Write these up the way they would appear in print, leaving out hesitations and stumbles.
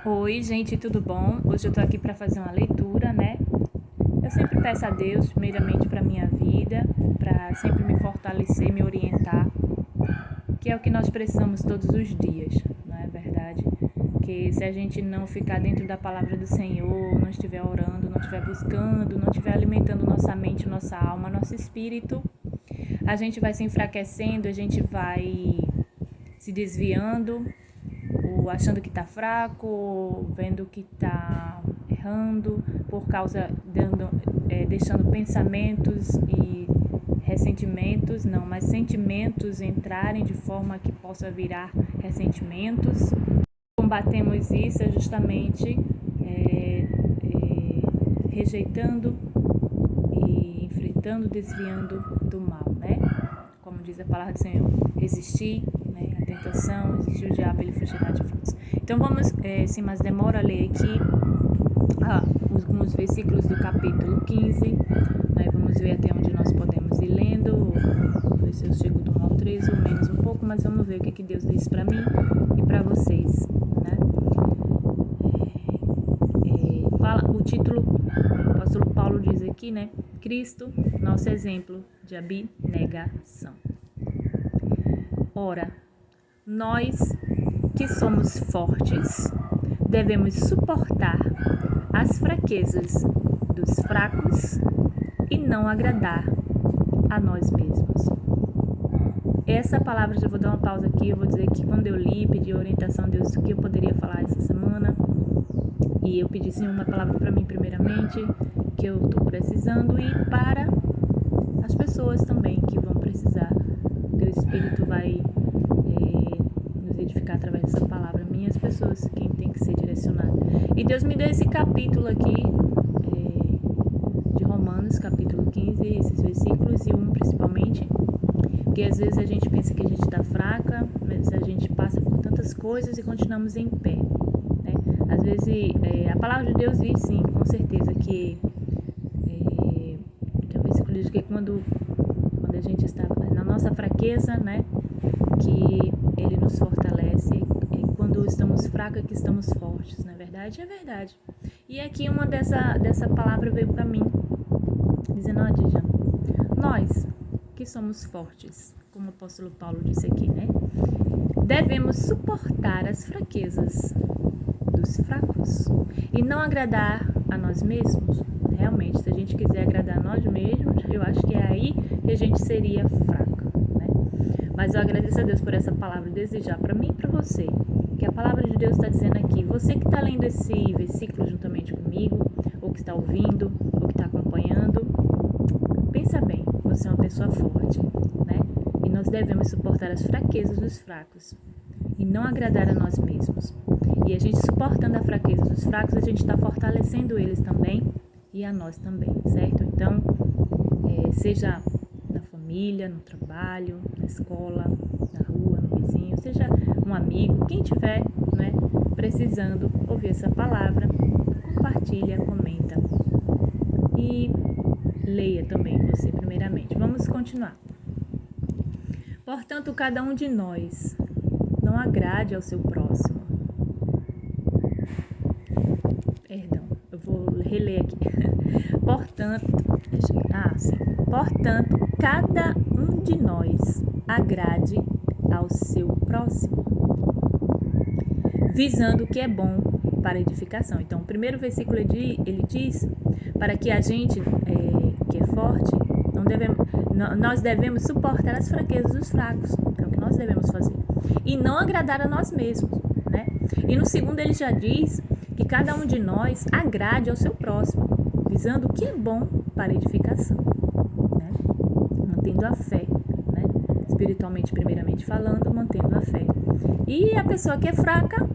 Oi, gente, tudo bom? Hoje eu tô aqui para fazer uma leitura, né? Eu sempre peço a Deus, primeiramente, para minha vida, para sempre me fortalecer, me orientar, que é o que nós precisamos todos os dias, não é verdade? Que se a gente não ficar dentro da palavra do Senhor, não estiver orando, não estiver buscando, não estiver alimentando nossa mente, nossa alma, nosso espírito, a gente vai se enfraquecendo, a gente vai se desviando, ou achando que está fraco, ou vendo que está errando, por causa deixando pensamentos e ressentimentos, não, mas sentimentos entrarem de forma que possa virar ressentimentos. Combatemos isso justamente rejeitando e enfrentando, desviando do mal, né? Como diz a palavra do Senhor, resistir, né, a tentação, resistir o diabo, ele fugirá de vós. Então vamos, sem mais demora, ler aqui alguns versículos do capítulo 15, né, vamos ver até onde nós podemos ir lendo, ver se eu chego do 1 ao 3 ou menos um pouco, mas vamos ver o que Deus diz para mim e para vocês, né? Fala, o título, o apóstolo Paulo diz aqui, né? Cristo, nosso exemplo de abnegação. Ora, nós que somos fortes, devemos suportar as fraquezas dos fracos e não agradar a nós mesmos. Essa palavra, já vou dar uma pausa aqui, eu vou dizer que quando eu li, pedi orientação a Deus do que eu poderia falar essa semana, e eu pedi sim uma palavra para mim primeiramente, que eu estou precisando, e para as pessoas também que vão precisar. Teu Espírito vai nos edificar através dessa palavra, minhas pessoas, quem tem que ser direcionado. E Deus me deu esse capítulo aqui, de Romanos, capítulo 15, esses versículos, e 1 principalmente, porque às vezes a gente pensa que a gente está fraca, mas a gente passa por tantas coisas e continuamos em pé, né? Às vezes a palavra de Deus diz sim, com certeza, que tem um versículo que diz que quando a gente está na nossa fraqueza, né, que Ele nos fortalece, e quando estamos fracos que estamos fortes, não é verdade? É verdade. E aqui uma dessa palavra veio para mim, dizendo, ó, Dija, nós que somos fortes, como o apóstolo Paulo disse aqui, né, devemos suportar as fraquezas dos fracos e não agradar a nós mesmos. Realmente, se a gente quiser agradar a nós mesmos, eu acho que é aí que a gente seria fraca, né? Mas eu agradeço a Deus por essa palavra, desejar para mim e para você, que a palavra de Deus está dizendo aqui, você que está lendo esse versículo juntamente comigo, ou que está ouvindo, ou que está acompanhando, pensa bem, você é uma pessoa forte, né? E nós devemos suportar as fraquezas dos fracos e não agradar a nós mesmos. E a gente suportando a fraqueza dos fracos, a gente está fortalecendo eles também e a nós também, certo? Então, seja na família, no trabalho, na escola, na rua, no vizinho, seja um amigo, quem tiver, né, precisando ouvir essa palavra, compartilha, comenta e leia também você primeiramente. Vamos continuar. Portanto, cada um de nós não agrade ao seu próximo. Perdão, eu vou reler aqui. Portanto, cada um de nós agrade ao seu próximo, visando o que é bom para edificação. Então, o primeiro versículo ele diz para que a gente que é forte, nós devemos suportar as fraquezas dos fracos, é o que nós devemos fazer, e não agradar a nós mesmos, né? E no segundo ele já diz que cada um de nós agrade ao seu próximo, visando o que é bom para edificação, né? Mantendo a fé, né? Espiritualmente, primeiramente falando, mantendo a fé. E a pessoa que é fraca,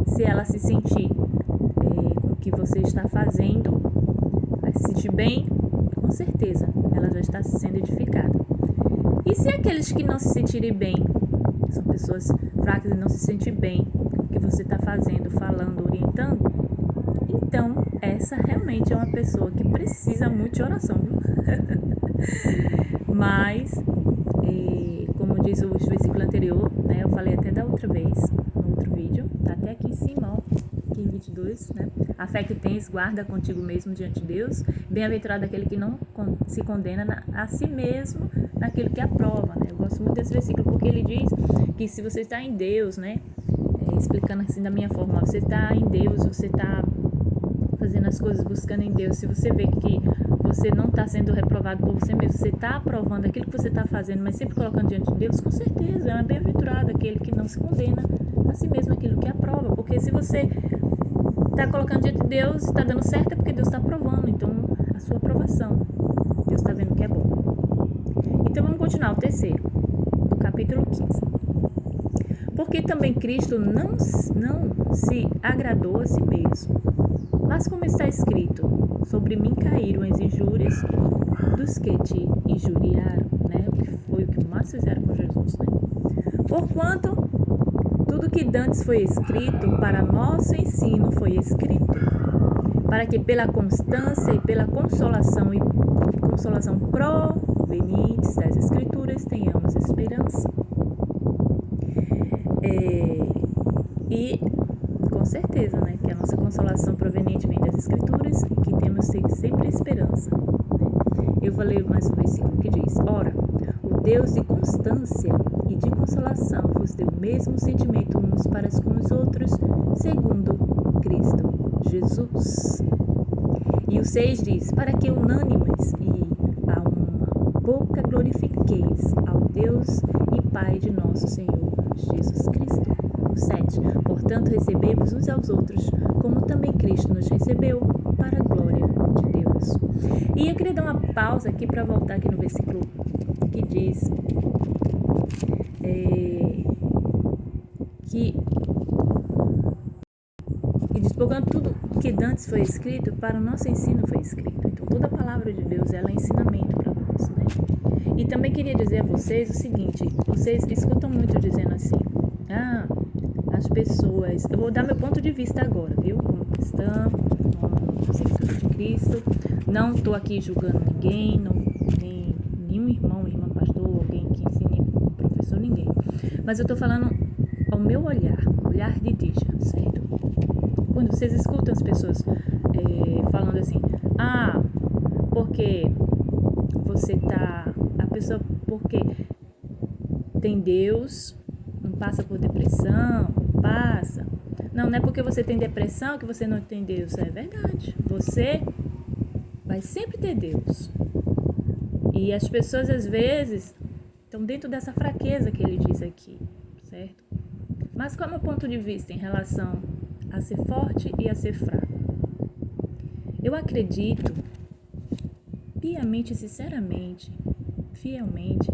se ela se sentir com o que você está fazendo, vai se sentir bem, com certeza, ela já está sendo edificada. E se aqueles que não se sentirem bem, são pessoas fracas e não se sentem bem com o que você está fazendo, falando, orientando, então essa realmente é uma pessoa que precisa muito de oração, viu? Mas, como diz o versículo anterior, né, eu falei até da outra vez, no outro vídeo, tá até aqui em cima, ó, quem 22, né? A fé que tens, guarda contigo mesmo diante de Deus. Bem-aventurado aquele que não se condena a si mesmo naquilo que aprova, né? Eu gosto muito desse versículo porque ele diz que se você está em Deus, né? Explicando assim da minha forma, você está em Deus, você está fazendo as coisas buscando em Deus. Se você vê que você não está sendo reprovado por você mesmo, você está aprovando aquilo que você está fazendo, mas sempre colocando diante de Deus, com certeza é bem-aventurado aquele que não se condena a si mesmo aquilo que aprova, porque se você está colocando diante de Deus, está dando certo, é porque Deus está aprovando, então a sua aprovação, Deus está vendo que é bom. Então vamos continuar o terceiro, do capítulo 15. Porque também Cristo não se agradou a si mesmo, mas como está escrito, sobre mim caíram as injúrias dos que te injuriaram, né? O que foi o que mais fizeram com Jesus, né? Porquanto tudo que dantes foi escrito para nosso ensino foi escrito, para que pela constância e pela consolação provenientes das Escrituras tenhamos esperança. E com certeza, né, que a nossa consolação proveniente vem das Escrituras e que temos sempre esperança, né? Eu vou ler mais um versículo que diz: ora, o Deus de constância e de consolação vos deu o mesmo sentimento uns para com os outros, segundo Cristo Jesus. E o 6 diz: para que unânimes e a uma boca glorifiqueis ao Deus e Pai de nosso Senhor Jesus Cristo. O 7, portanto, recebei-vos uns aos outros, como também Cristo nos recebeu, para a glória de Deus. E eu queria dar uma pausa aqui para voltar aqui no versículo que diz que diz, portanto, tudo que dantes foi escrito, para o nosso ensino foi escrito. Então, toda a palavra de Deus, ela é ensinamento para nós, né? E também queria dizer a vocês o seguinte, vocês escutam muito dizendo assim, as pessoas, eu vou dar meu ponto de vista agora, viu? Como cristã, como seguidora de Cristo, não estou aqui julgando ninguém, nem nenhum irmão, irmã pastor, alguém que ensine, professor, ninguém. Mas eu estou falando ao meu olhar de Dígia, certo? Quando vocês escutam as pessoas falando assim, porque você tá, a pessoa, porque tem Deus, não passa por depressão, passa. Não é porque você tem depressão que você não tem Deus, é verdade. Você vai sempre ter Deus. E as pessoas às vezes estão dentro dessa fraqueza que ele diz aqui, certo? Mas qual é o meu ponto de vista em relação a ser forte e a ser fraco? Eu acredito piamente, sinceramente, fielmente,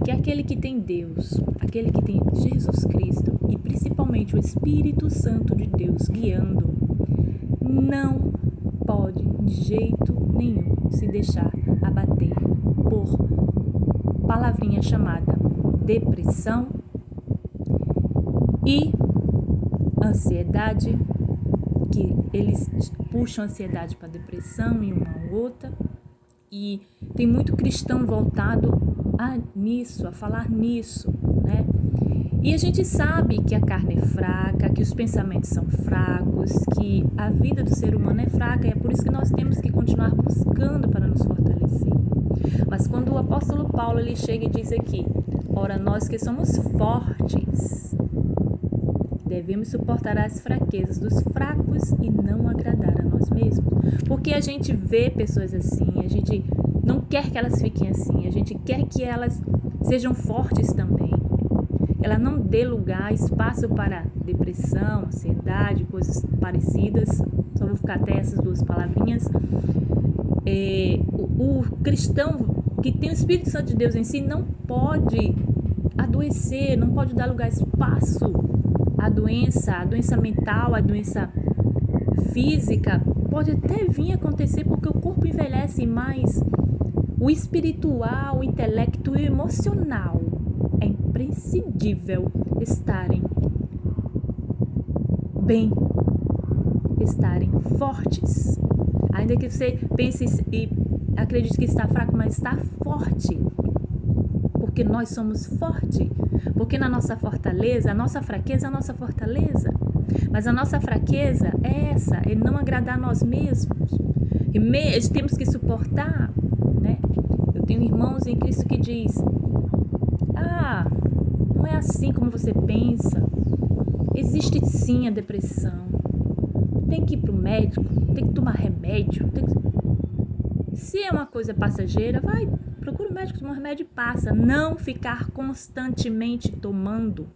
que aquele que tem Deus, aquele que tem Jesus Cristo e principalmente o Espírito Santo de Deus guiando, não pode de jeito nenhum se deixar abater por palavrinha chamada depressão e ansiedade, que eles puxam a ansiedade para depressão e uma outra, e tem muito cristão voltado a falar nisso, né? E a gente sabe que a carne é fraca, que os pensamentos são fracos, que a vida do ser humano é fraca, e é por isso que nós temos que continuar buscando para nos fortalecer. Mas quando o apóstolo Paulo ele chega e diz aqui, ora, nós que somos fortes, devemos suportar as fraquezas dos fracos e não agradar a nós mesmos. Porque a gente vê pessoas assim, a gente não quer que elas fiquem assim, a gente quer que elas sejam fortes também. Ela não dê lugar, espaço para depressão, ansiedade, coisas parecidas. Só vou ficar até essas duas palavrinhas. O cristão que tem o Espírito Santo de Deus em si não pode adoecer, não pode dar lugar, espaço à doença, a doença mental, a doença física. Pode até vir acontecer porque o corpo envelhece, mas o espiritual, o intelecto e o emocional é imprescindível estarem bem, estarem fortes. Ainda que você pense e acredite que está fraco, mas está forte. Porque nós somos fortes. Porque na nossa fortaleza, a nossa fraqueza é a nossa fortaleza. Mas a nossa fraqueza é essa, é não agradar a nós mesmos. E temos que suportar, né? Eu tenho irmãos em Cristo que diz: não é assim como você pensa. Existe sim a depressão. Tem que ir para o médico, tem que tomar remédio. Se é uma coisa passageira, procura o médico, toma um remédio e passa. Não ficar constantemente tomando.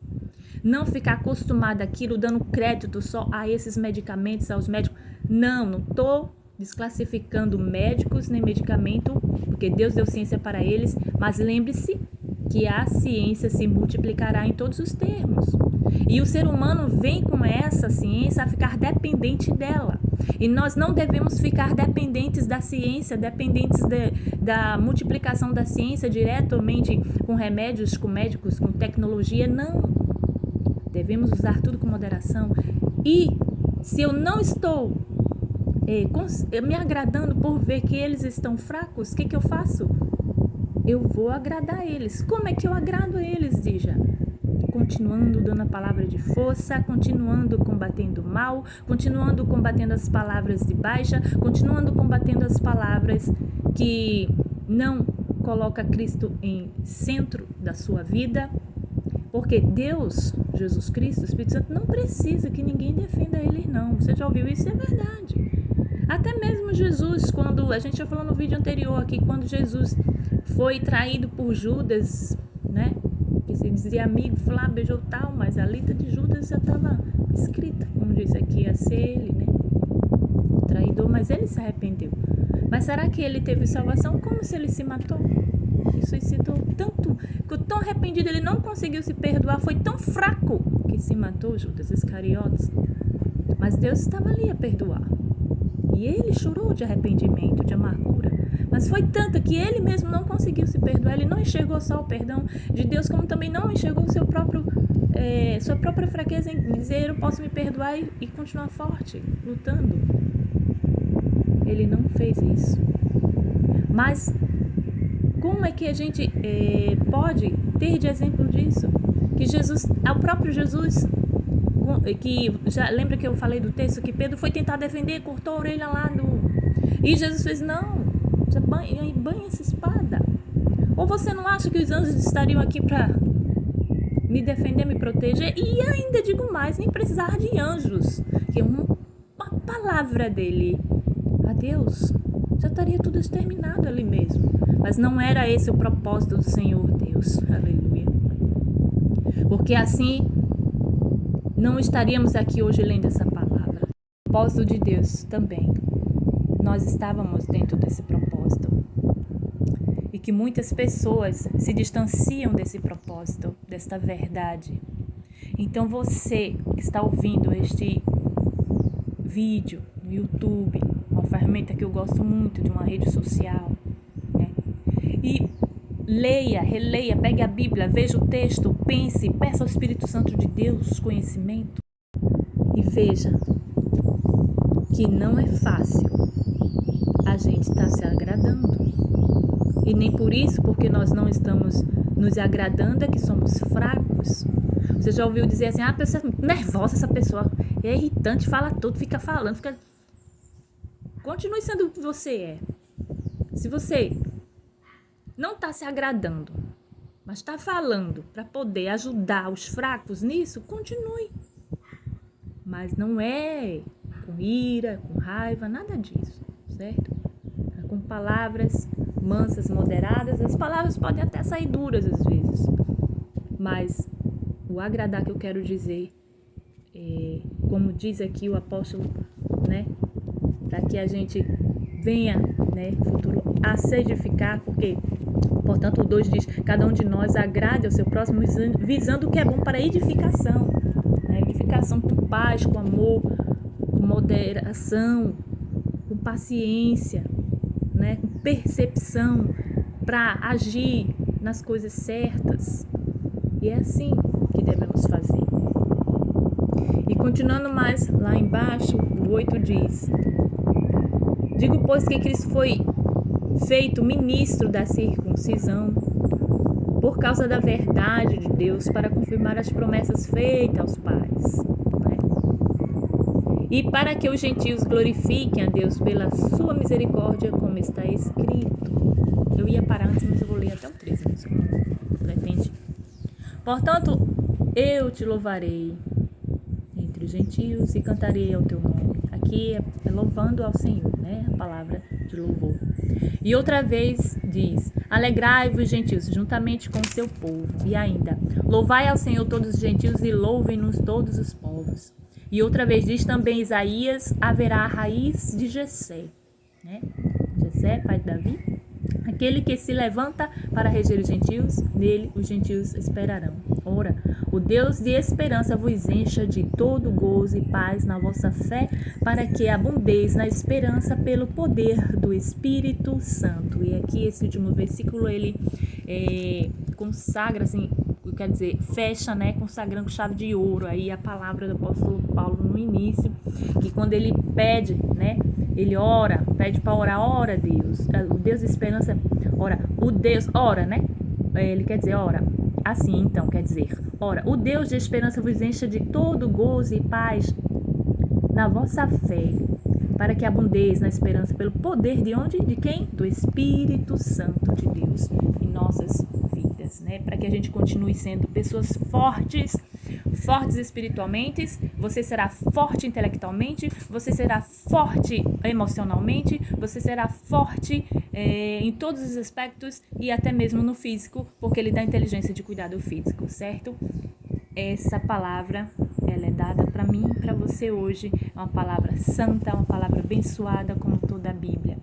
Não ficar acostumado àquilo, dando crédito só a esses medicamentos, aos médicos. Não estou desclassificando médicos nem medicamento, porque Deus deu ciência para eles, mas lembre-se que a ciência se multiplicará em todos os termos. E o ser humano vem com essa ciência a ficar dependente dela. E nós não devemos ficar dependentes da ciência, dependentes da multiplicação da ciência diretamente com remédios, com médicos, com tecnologia. Não. Devemos usar tudo com moderação. E se eu não estou me agradando por ver que eles estão fracos, o que eu faço? Eu vou agradar eles. Como é que eu agrado eles, Dija? Continuando dando a palavra de força, continuando combatendo o mal, continuando combatendo as palavras de baixa, continuando combatendo as palavras que não coloca Cristo em centro da sua vida, porque Deus, Jesus Cristo, o Espírito Santo, não precisa que ninguém defenda ele, não. Você já ouviu isso? É verdade. Até mesmo Jesus, quando a gente já falou no vídeo anterior aqui, quando Jesus foi traído por Judas, né? Que se dizia amigo, foi lá, beijou tal, mas a lista de Judas já estava escrita, como diz aqui, ia ser ele, né? O traidor, mas ele se arrependeu. Mas será que ele teve salvação? Como se ele se matou? Ele suicidou tanto, ficou tão arrependido, ele não conseguiu se perdoar, foi tão fraco que se matou, Judas Iscariotes. Mas Deus estava ali a perdoar. E ele chorou de arrependimento, de amargura. Mas foi tanto que ele mesmo não conseguiu se perdoar. Ele não enxergou só o perdão de Deus, como também não enxergou sua própria fraqueza em dizer: eu posso me perdoar e continuar forte, lutando. Ele não fez isso. Mas como é que a gente pode ter de exemplo disso? Que Jesus, o próprio Jesus, que já lembra que eu falei do texto que Pedro foi tentar defender, cortou a orelha lá e Jesus fez: não, você banha essa espada. Ou você não acha que os anjos estariam aqui para me defender, me proteger? E ainda digo mais, nem precisar de anjos, que uma palavra dele a Deus já estaria tudo exterminado ali mesmo. Mas não era esse o propósito do Senhor Deus, aleluia, porque assim não estaríamos aqui hoje lendo essa palavra. O propósito de Deus também, nós estávamos dentro desse propósito. E que muitas pessoas se distanciam desse propósito, desta verdade. Então você que está ouvindo este vídeo no YouTube, uma ferramenta que eu gosto muito, de uma rede social, né? E leia, releia, pegue a Bíblia, veja o texto, pense, peça ao Espírito Santo de Deus conhecimento e veja que não é fácil a gente estar se agradando. E nem por isso, porque nós não estamos nos agradando, é que somos fracos. Você já ouviu dizer assim: a pessoa é muito nervosa, essa pessoa é irritante, fala tudo, fica falando, Continue sendo o que você é. Se você não está se agradando, mas está falando para poder ajudar os fracos nisso, continue. Mas não é com ira, com raiva, nada disso, certo? É com palavras mansas, moderadas. As palavras podem até sair duras às vezes, mas o agradar que eu quero dizer, como diz aqui o apóstolo, né? Para que a gente venha, né, futuro, a se edificar, porque, portanto, o 2 diz: cada um de nós agrade ao seu próximo, visando o que é bom para a edificação, né? Edificação com paz, com amor, com moderação, com paciência, né? Com percepção, para agir nas coisas certas. E é assim que devemos fazer. E continuando mais lá embaixo, o 8 diz: digo, pois, que Cristo foi feito ministro da circuncisão por causa da verdade de Deus, para confirmar as promessas feitas aos pais, né? E para que os gentios glorifiquem a Deus pela sua misericórdia, como está escrito. Eu ia parar antes, mas eu vou ler até o 13, mas como pretende. Portanto, eu te louvarei entre os gentios e cantarei ao teu nome. Aqui é louvando ao Senhor, né? A palavra de louvor. E outra vez diz: alegrai-vos, gentios, juntamente com o seu povo. E ainda: louvai ao Senhor todos os gentios e louvem-nos todos os povos. E outra vez diz também Isaías: haverá a raiz de Jessé, né? Jessé, pai de Davi. Aquele que se levanta para reger os gentios, nele os gentios esperarão. Ora, o Deus de esperança vos encha de todo gozo e paz na vossa fé, para que abundeis na esperança pelo poder do Espírito Santo. E aqui esse último versículo, ele consagra, assim, quer dizer, fecha, né, consagrando com chave de ouro aí a palavra do apóstolo Paulo no início, que quando ele pede, né, ele ora, pede para orar, ora Deus, o Deus de esperança, ora, né, ele quer dizer, ora, assim então, quer dizer, ora, o Deus de esperança vos encha de todo gozo e paz na vossa fé, para que abundeis na esperança pelo poder de onde? De quem? Do Espírito Santo de Deus em nossas vidas, né? Para que a gente continue sendo pessoas fortes espiritualmente, você será forte intelectualmente, você será forte emocionalmente, você será forte em todos os aspectos e até mesmo no físico, porque ele dá inteligência de cuidar do físico, certo? Essa palavra, ela é dada para mim e para você hoje, é uma palavra santa, uma palavra abençoada como toda a Bíblia.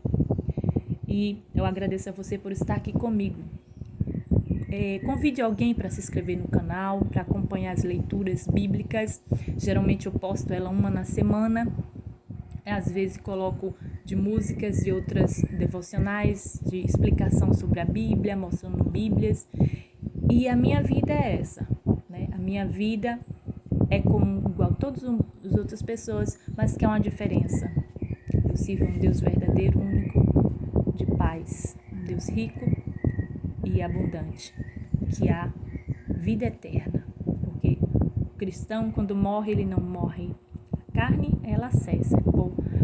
E eu agradeço a você por estar aqui comigo. Convide alguém para se inscrever no canal, para acompanhar as leituras bíblicas. Geralmente eu posto ela uma na semana. Às vezes coloco de músicas e outras devocionais, de explicação sobre a Bíblia, mostrando Bíblias. E a minha vida é essa, né? A minha vida é como igual a todas as outras pessoas, mas que há uma diferença. Eu sirvo um Deus verdadeiro, único, de paz, um Deus rico e abundante, que há vida eterna, porque o cristão, quando morre, ele não morre. A carne, ela cessa,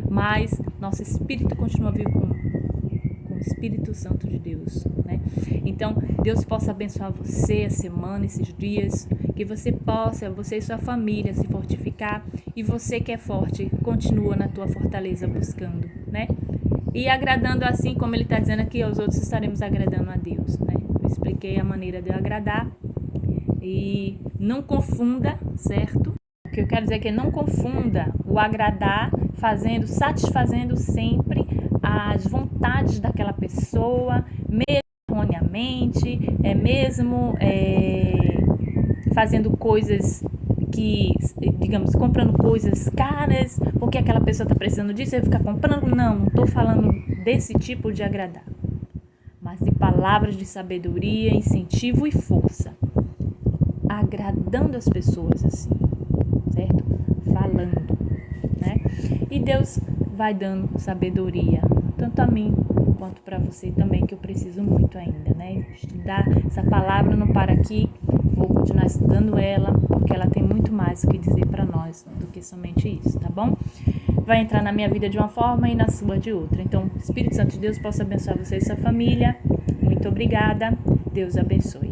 mas nosso espírito continua vivo com o Espírito Santo de Deus, né? Então, Deus possa abençoar você a semana, esses dias, que você possa, você e sua família, se fortificar, e você que é forte, continua na tua fortaleza buscando, né? E agradando assim, como ele está dizendo aqui, aos outros estaremos agradando a Deus, né? Eu expliquei a maneira de eu agradar e não confunda, certo? O que eu quero dizer é que não confunda o agradar satisfazendo sempre as vontades daquela pessoa, mesmo erroneamente, mesmo fazendo coisas que, digamos, comprando coisas caras, porque aquela pessoa está precisando disso, eu ficar comprando. Não estou falando desse tipo de agradar, mas de palavras de sabedoria, incentivo e força, agradando as pessoas assim, certo? Falando, né? E Deus vai dando sabedoria, tanto a mim quanto para você também, que eu preciso muito ainda, né? Estudar essa palavra, não para aqui, vou continuar estudando ela, porque ela tem muito mais o que dizer para nós do que somente isso, tá bom? Vai entrar na minha vida de uma forma e na sua de outra. Então, Espírito Santo de Deus possa abençoar você e sua família. Muito obrigada. Deus abençoe.